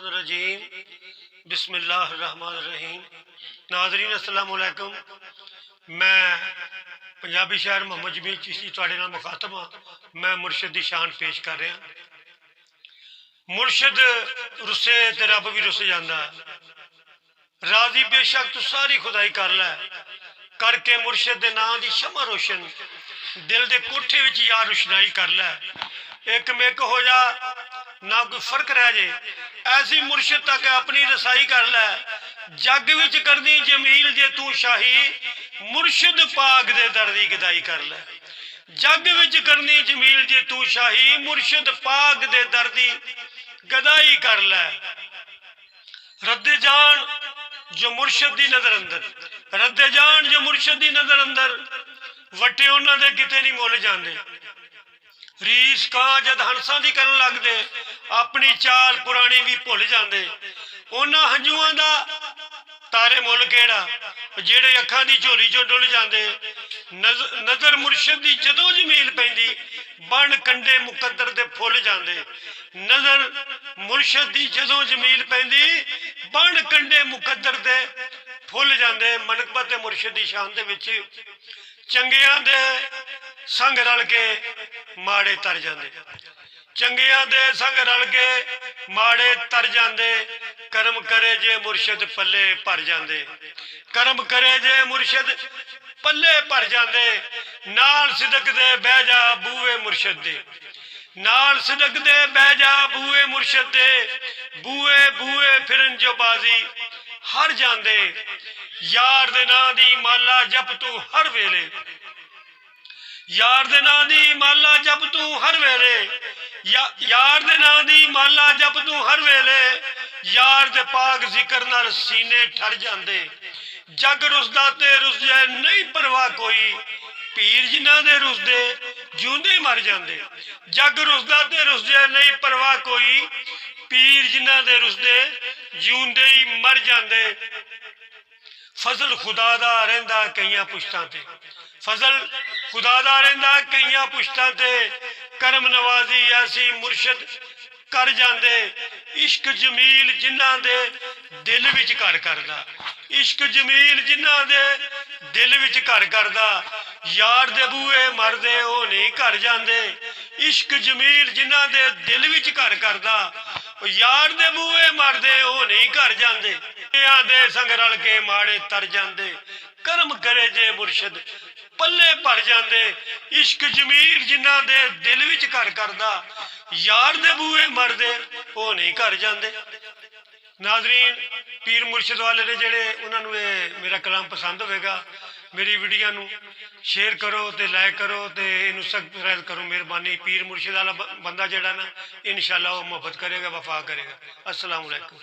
रजीम बिस्मिल्लाहिर्रहमानिर्रहीम। नाज़रीन अस्सलाम वालेकुम। मैं पंजाबी शहर मोहम्मद जमील चिश्ती तुहाडे नाल मुखातब हाँ। मैं मुर्शद की शान पेश कर रहा। मुर्शद रुसे तो रब भी रुस जाता। राजी बेशक तू सारी खुदाई कर लै करके मुर्शद के नाम की शमा रोशन दिल के कोठे विच यार रोशनाई कर लै। एक मिक हो जा ना कोई फर्क रह जाए। ऐसी मुर्शद तक अपनी रसाई कर लै। जग विच करनी जमील जे तू शाही मुर्शद पाक दे दर दी गदाई कर लै। जग विच करनी जमील जे तू शाही मुर्शद पाक दे दर दी गदाई कर लै। रद्दे जान जो मुर्शद दी नजर अंदर, रद्दे जान जो मुर्शद दी नजर अंदर वटे उन्होंने दे किते नहीं मुल जाते। रीस कां जद हंसा दी करन लगदे अपनी चाल पुरानी भी भुल जाते। उन्हां हंजुआं दा तारे मुल केड़ा जेड़े अखां दी झोली चों डुल जाते। नजर मुर्शद दी जदों जमील पैंदी बन कंडे मुकद्दर दे फुल जाते। नजर मुर्शद दी जदों जमील पैंदी बन कंडे मुकद्दर दे फुल जाते। मनकबत मुर्शद दी शान दे विच चंगियां दे संग रल के माड़े तर जाते। चंगियां दे संग रल के माड़े तर जाते। कर्म करे जे मुर्शद पल्ले भर जाते। कर्म करे जे मुर्शद पल्ले भर जाते। नाल सिदक दे बह जा बूए मुर्शद दे, नाल सिदक दे बह जा बूए मुर्शद दे। बूए बूए फिरन जो बाजी हर जाते। यार दे नां दी माला जप तू हर वेले, यार दे नां दी माला जप तू हर वेले। यार दे नां दी माला जप तू हर वेले। यार दे पाक जिक्र नाल सीने ठर जाते। जग रुसदा ते रुस जाए नहीं परवाह कोई पीर जिन्हां दे रुसदे जिउंदे मर जाते। जग रुसदा ते रुस जाए नहीं परवाह कोई पीर जिन्हां दे रुसदे जिउंदे ही मर जाते। फजल खुदा दा रहिंदा कईयां पुश्तां ते, फजल खुदा दा रहिंदा कईयां पुश्तां ते। करम नवाजी ऐसी मुर्शद कर जाते। इश्क जमील जिन्हां दे दिल विच घर करदा, इश्क जमील जिन्हां दे दिल विच घर करदा। यार दे बूए मरदे ओ नहीं घर जाते। इश्क जमील जिन्हां दे दिल विच घर करदा। यार दे बूए मरदे ओ नहीं घर जाते। दे संग रल के माड़े तर जाते। कर्म करे जे मुर्शद पल्ले भर जाते। इश्क जमील जिन्हां दे दिल विच घर करदा। यार दे बूए मरदे ओ नहीं घर जाते। नाजरीन पीर मुर्शद वाले ने जेड़े उन्होंने मेरा कलाम पसंद होगा मेरी वीडियो नू शेयर करो तो लाइक करो तो इनू सब्सक्राइब करो। मेहरबानी। पीर मुर्शद वाला बंदा जेड़ा ना इंशाअल्लाह वो मोहब्बत करेगा, वफा करेगा। अस्सलाम वालेकुम।